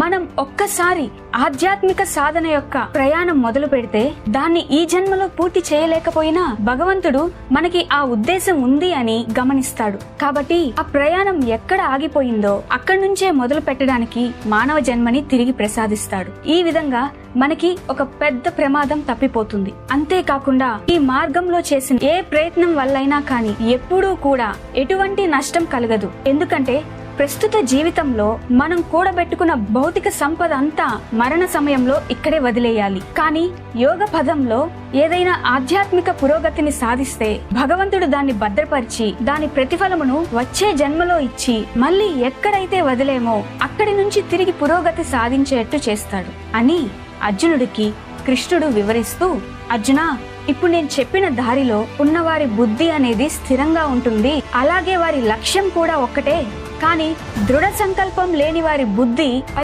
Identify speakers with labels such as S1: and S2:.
S1: మనం ఒక్కసారి ఆధ్యాత్మిక సాధన యొక్క ప్రయాణం మొదలు పెడితే దాన్ని ఈ జన్మలో పూర్తి చేయలేకపోయినా భగవంతుడు మనకి ఆ ఉద్దేశం ఉంది అని గమనిస్తాడు. కాబట్టి ఆ ప్రయాణం ఎక్కడ ఆగిపోయిందో అక్కడి నుంచే మొదలు పెట్టడానికి మానవ జన్మని తిరిగి ప్రసాదిస్తాడు. ఈ విధంగా మనకి ఒక పెద్ద ప్రమాదం తప్పిపోతుంది. అంతేకాకుండా ఈ మార్గంలో చేసిన ఏ ప్రయత్నం వల్లైనా కానీ ఎప్పుడూ కూడా ఎటువంటి నష్టం కలగదు. ఎందుకంటే ప్రస్తుత జీవితంలో మనం కూడబెట్టుకున్న భౌతిక సంపద అంతా మరణ సమయంలో ఇక్కడే వదిలేయాలి. కానీ యోగ పదంలో ఏదైనా ఆధ్యాత్మిక పురోగతిని సాధిస్తే భగవంతుడు దాన్ని భద్రపరిచి దాని ప్రతిఫలమును వచ్చే జన్మలో ఇచ్చి మళ్ళీ ఎక్కడైతే వదిలేమో అక్కడి నుంచి తిరిగి పురోగతి సాధించేట్టు చేస్తాడు అని అర్జునుడికి కృష్ణుడు వివరిస్తూ, అర్జున, ఇప్పుడు నేను చెప్పిన దారిలో ఉన్నవారి బుద్ధి అనేది స్థిరంగా ఉంటుంది. అలాగే వారి లక్ష్యం కూడా ఒక్కటే. కానీ దృఢ సంకల్పం లేని వారి బుద్ధి